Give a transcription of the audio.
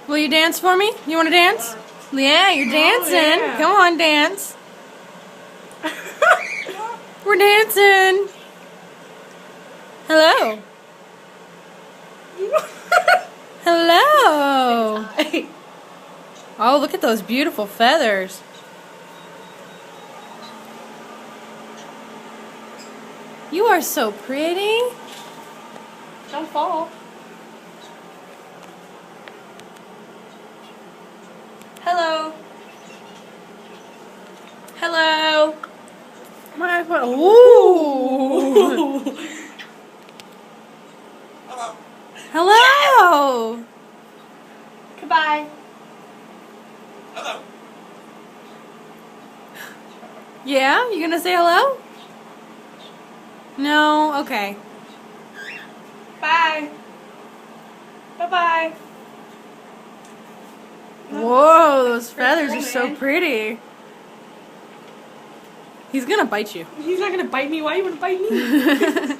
Will you dance for me? You want to dance? Yeah, you're dancing. Yeah. Come on, dance. We're dancing. Hello. Hello. Oh, look at those beautiful feathers. You are so pretty. Don't fall. Hello. Hello. My Ooh. Hello. Goodbye. Hello. Yeah, you gonna say hello? No. Okay. Bye. Bye-bye. Whoa, those feathers are cool, so man. pretty. He's gonna bite you. He's not gonna bite me. Why you wanna bite me?